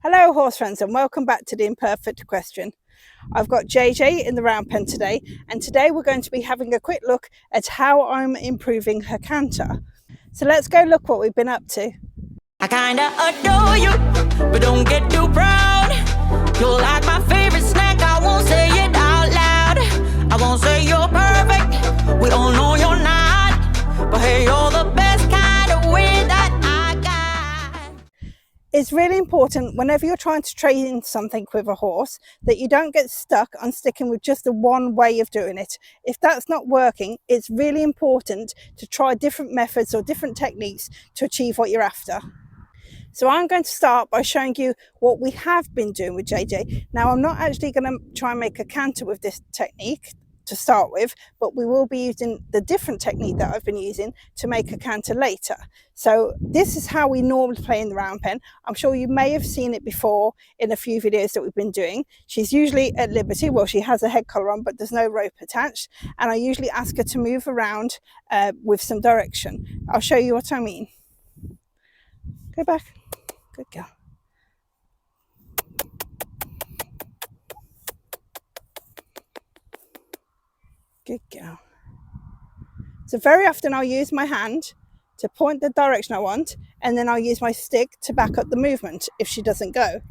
Hello horse friends and welcome back to the Imperfect Question. I've got JJ in the round pen today, and today we're going to be having a quick look at how I'm improving her canter. So let's go look what we've been up to. I kinda adore you, but don't get too proud. You're like my favorite snack, I won't say it out loud. I won't say you're perfect, we all know you're not. But hey, you're the best kind of way that I got. It's really important whenever you're trying to train something with a horse that you don't get stuck on sticking with just the one way of doing it. If that's not working, it's really important to try different methods or different techniques to achieve what you're after. So I'm going to start by showing you what we have been doing with JJ. Now, I'm not actually going to try and make a canter with this technique to start with, but we will be using the different technique that I've been using to make a canter later. So this is how we normally play in the round pen. I'm sure you may have seen it before in a few videos that we've been doing. She's usually at liberty. Well, she has a head collar on, but there's no rope attached. And I usually ask her to move around with some direction. I'll show you what I mean. Go back. Good girl. Good girl. So very often I'll use my hand to point the direction I want, and then I'll use my stick to back up the movement if she doesn't go.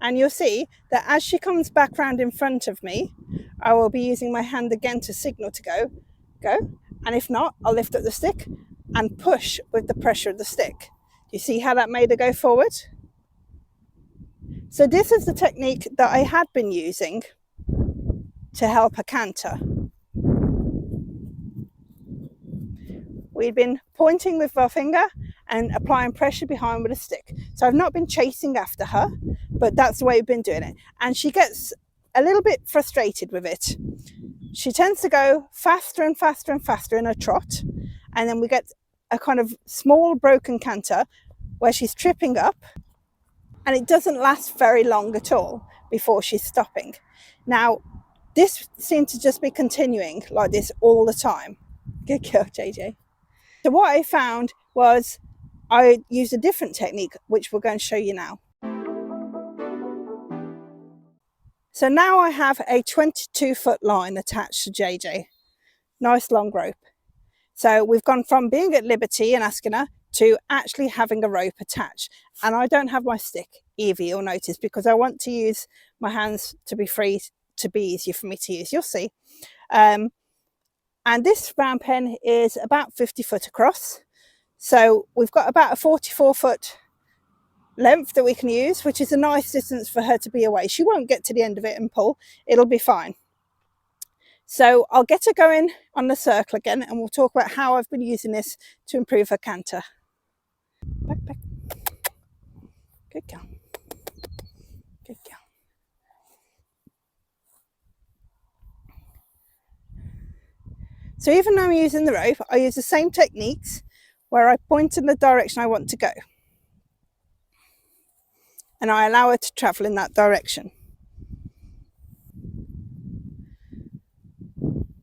And you'll see that as she comes back round in front of me, I will be using my hand again to signal to go. And if not, I'll lift up the stick and push with the pressure of the stick. Do you see how that made her go forward? So this is the technique that I had been using to help her canter. We've been pointing with our finger and applying pressure behind with a stick. So I've not been chasing after her, but that's the way we've been doing it. And she gets a little bit frustrated with it. She tends to go faster and faster and faster in a trot, and then we get a kind of small broken canter where she's tripping up, and it doesn't last very long at all before she's stopping. Now, this seemed to just be continuing like this all the time. Good girl, JJ. So what I found was I used a different technique, which we're going to show you now. So now I have a 22-foot line attached to JJ. Nice long rope. So we've gone from being at liberty and asking her to actually having a rope attached. And I don't have my stick either, you'll notice, because I want to use my hands to be free, to be easier for me to use. You'll see. And this round pen is about 50 foot across. So we've got about a 44-foot length that we can use, which is a nice distance for her to be away. She won't get to the end of it and pull. It'll be fine. So I'll get her going on the circle again, and we'll talk about how I've been using this to improve her canter. Back. Good girl. Good girl. So even though I'm using the rope, I use the same techniques where I point in the direction I want to go. And I allow her to travel in that direction.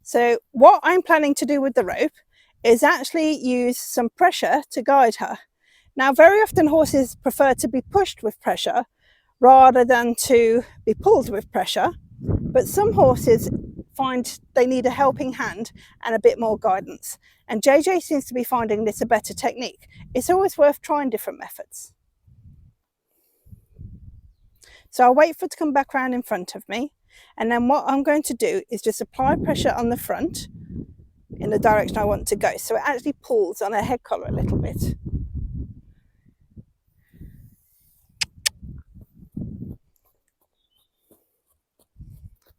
So what I'm planning to do with the rope is actually use some pressure to guide her. Now, very often horses prefer to be pushed with pressure rather than to be pulled with pressure, but some horses find they need a helping hand and a bit more guidance. And JJ seems to be finding this a better technique. It's always worth trying different methods. So I'll wait for it to come back around in front of me. And then what I'm going to do is just apply pressure on the front in the direction I want to go. So it actually pulls on her head collar a little bit.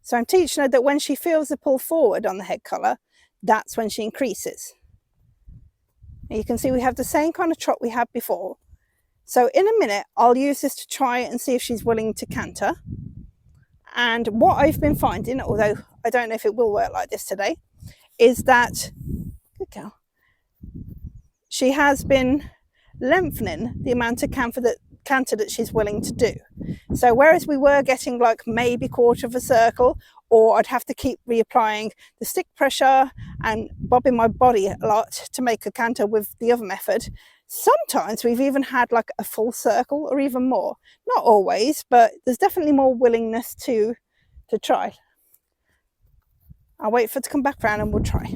So I'm teaching her that when she feels the pull forward on the head collar, that's when she increases. And you can see we have the same kind of trot we had before. So in a minute, I'll use this to try and see if she's willing to canter. And what I've been finding, although I don't know if it will work like this today, is that, good girl, she has been lengthening the amount of canter that she's willing to do. So whereas we were getting like maybe quarter of a circle, or I'd have to keep reapplying the stick pressure and bobbing my body a lot to make a canter with the other method, Sometimes we've even had like a full circle or even more. Not always, but there's definitely more willingness to try. I'll wait for it to come back around and we'll try.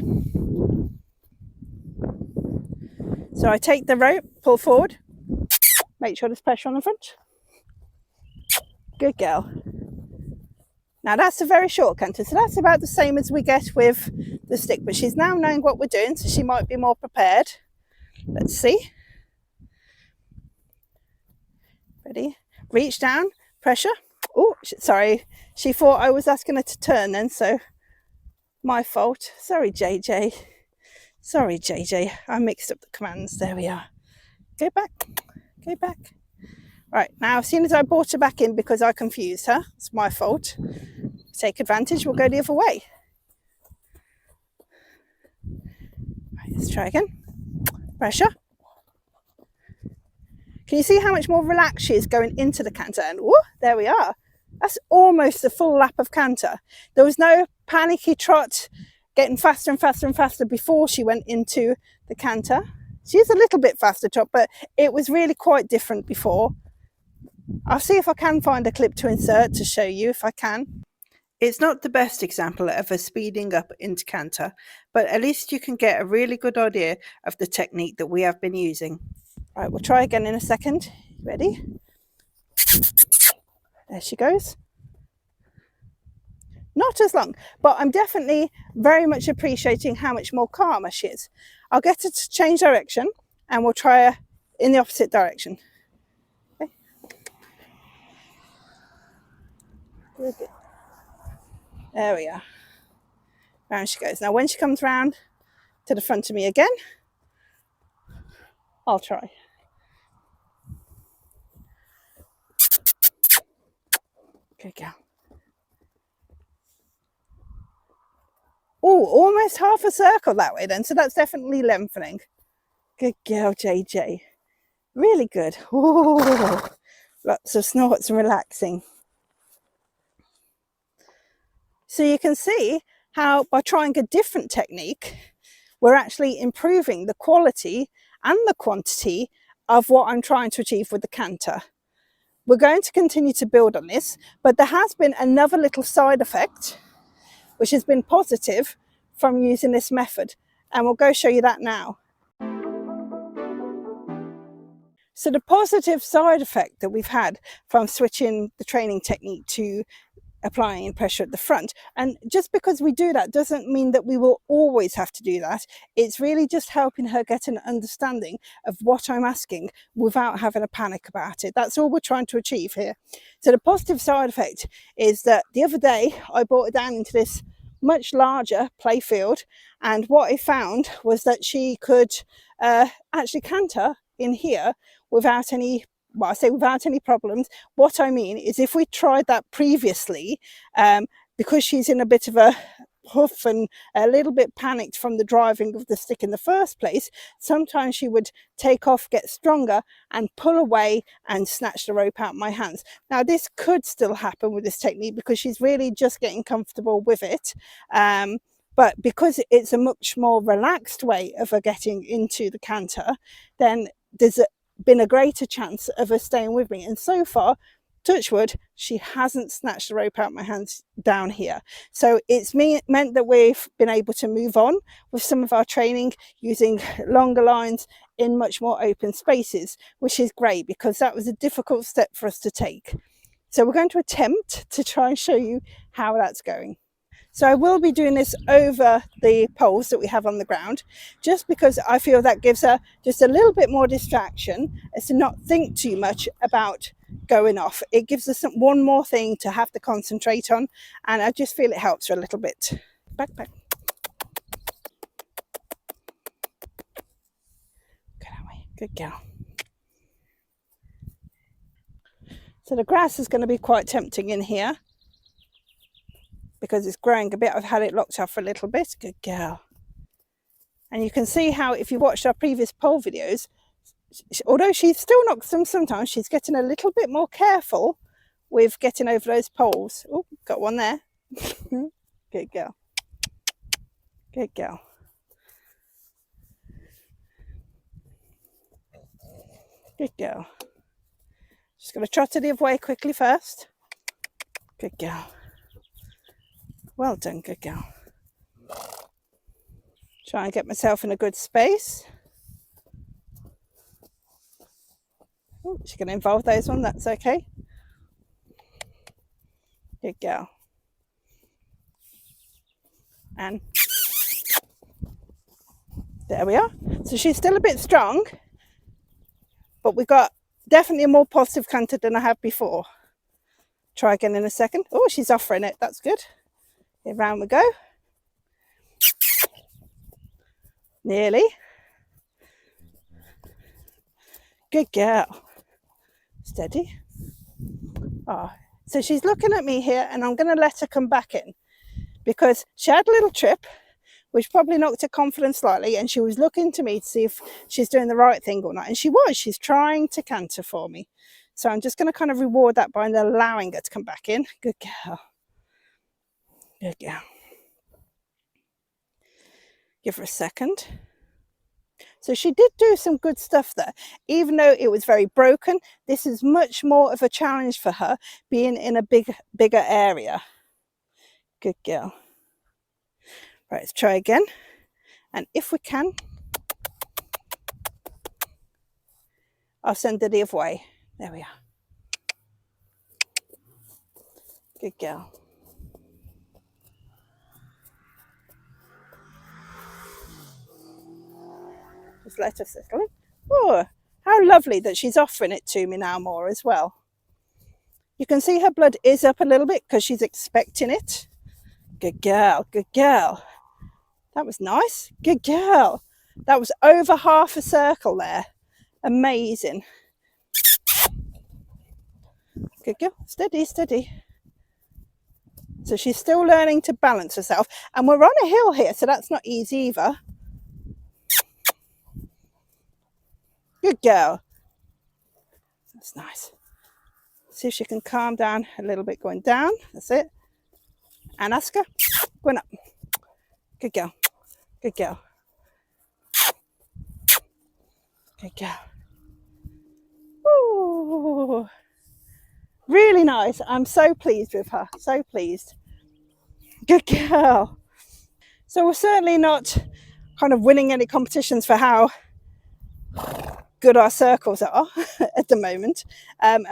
So I take the rope, pull forward, make sure there's pressure on the front. Good girl. Now that's a very short canter, so that's about the same as we get with the stick, but she's now knowing what we're doing, so she might be more prepared. Let's see. Ready? Reach down, pressure. Oh, sorry. She thought I was asking her to turn then, so my fault. Sorry, JJ. Sorry, JJ. I mixed up the commands. There we are. Go back. Go back. Right, now as soon as I brought her back in because I confused her, it's my fault. Take advantage, we'll go the other way. Right, let's try again. Pressure. Can you see how much more relaxed she is going into the canter? And whoa, there we are. That's almost a full lap of canter. There was no panicky trot getting faster and faster and faster before she went into the canter. She is a little bit faster trot, but it was really quite different before. I'll see if I can find a clip to insert to show you if I can. It's not the best example of a speeding up into canter, but at least you can get a really good idea of the technique that we have been using. Right, we'll try again in a second. Ready? There she goes. Not as long, but I'm definitely very much appreciating how much more calmer she is. I'll get her to change direction and we'll try her in the opposite direction. Okay. Good. There we are. Round she goes. Now when she comes round to the front of me again, I'll try. Good girl. Oh, almost half a circle that way then, so that's definitely lengthening. Good girl, JJ. Really good. Ooh, lots of snorts and relaxing. So you can see how by trying a different technique, we're actually improving the quality and the quantity of what I'm trying to achieve with the canter. We're going to continue to build on this, but there has been another little side effect which has been positive from using this method, and we'll go show you that now. So the positive side effect that we've had from switching the training technique to applying pressure at the front, and just because we do that doesn't mean that we will always have to do that. It's really just helping her get an understanding of what I'm asking without having a panic about it. That's all we're trying to achieve here. So the positive side effect is that the other day I brought her down into this much larger play field, and what I found was that she could actually canter in here without any, well, I say without any problems. What I mean is if we tried that previously, because she's in a bit of a huff and a little bit panicked from the driving of the stick in the first place, sometimes she would take off, get stronger and pull away and snatch the rope out of my hands. Now this could still happen with this technique because she's really just getting comfortable with it, but because it's a much more relaxed way of her getting into the canter, then there's been a greater chance of her staying with me. And so far, touch wood, she hasn't snatched the rope out of my hands down here. So it's meant that we've been able to move on with some of our training using longer lines in much more open spaces, which is great because that was a difficult step for us to take. So we're going to attempt to try and show you how that's going. So I will be doing this over the poles that we have on the ground, just because I feel that gives her just a little bit more distraction as to not think too much about going off. It gives us one more thing to have to concentrate on, and I just feel it helps her a little bit. Back, back. Go that way. Good girl. So the grass is going to be quite tempting in here, because it's growing a bit. I've had it locked off for a little bit. Good girl. And you can see how, if you watched our previous pole videos, although she's still not, sometimes she's getting a little bit more careful with getting over those poles. Oh, got one there. Good girl. Good girl. Good girl. Just going to trot it the other way quickly first. Good girl. Well done, good girl. Try and get myself in a good space. Oh, she's going to involve those ones, that's okay. Good girl. And there we are. So she's still a bit strong, but we've got definitely a more positive canter than I had before. Try again in a second. Oh, she's offering it. That's good. Here, round we go. Nearly. Good girl. Steady. Oh, so she's looking at me here, and I'm going to let her come back in because she had a little trip, which probably knocked her confidence slightly, and she was looking to me to see if she's doing the right thing or not. And she was. She's trying to canter for me. So I'm just going to kind of reward that by allowing her to come back in. Good girl. Good girl. Give her a second. So she did do some good stuff there. Even though it was very broken, this is much more of a challenge for her, being in a bigger area. Good girl. Right, let's try again. And if we can, I'll send her the other way. There we are. Good girl. Just let her settle in. Oh, how lovely that she's offering it to me now more as well. You can see her blood is up a little bit because she's expecting it. Good girl, good girl. That was nice. Good girl. That was over half a circle there. Amazing. Good girl. Steady, steady. So she's still learning to balance herself. And we're on a hill here, so that's not easy either. Good girl. That's nice. See if she can calm down a little bit going down. That's it. And ask her. Going up. Good girl. Good girl. Good girl. Ooh. Really nice. I'm so pleased with her. So pleased. Good girl. So we're certainly not kind of winning any competitions for how good our circles are at the moment,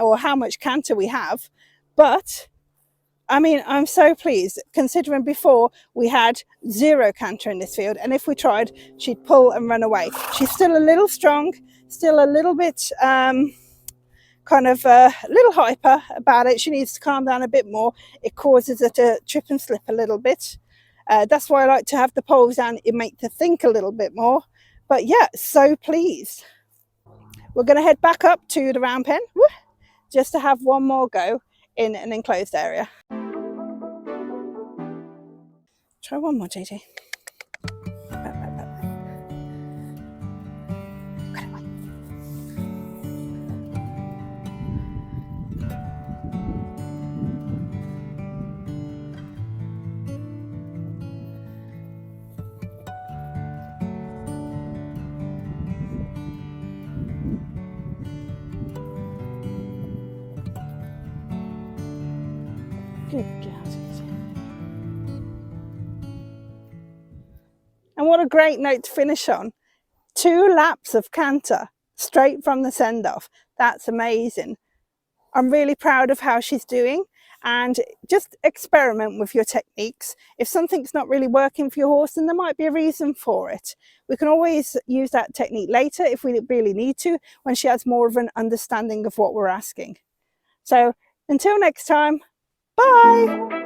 or how much canter we have. But I mean, I'm so pleased considering before we had zero canter in this field, and if we tried, she'd pull and run away. She's still a little strong, still a little bit kind of a little hyper about it. She needs to calm down a bit more. It causes her to trip and slip a little bit. That's why I like to have the poles down. It makes her think a little bit more. But yeah, so pleased. We're going to head back up to the round pen just to have one more go in an enclosed area. Try one more, JJ. Good girl. And what a great note to finish on. 2 laps of canter straight from the send off. That's amazing. I'm really proud of how she's doing, and just experiment with your techniques. If something's not really working for your horse, then there might be a reason for it. We can always use that technique later if we really need to, when she has more of an understanding of what we're asking. So until next time, bye.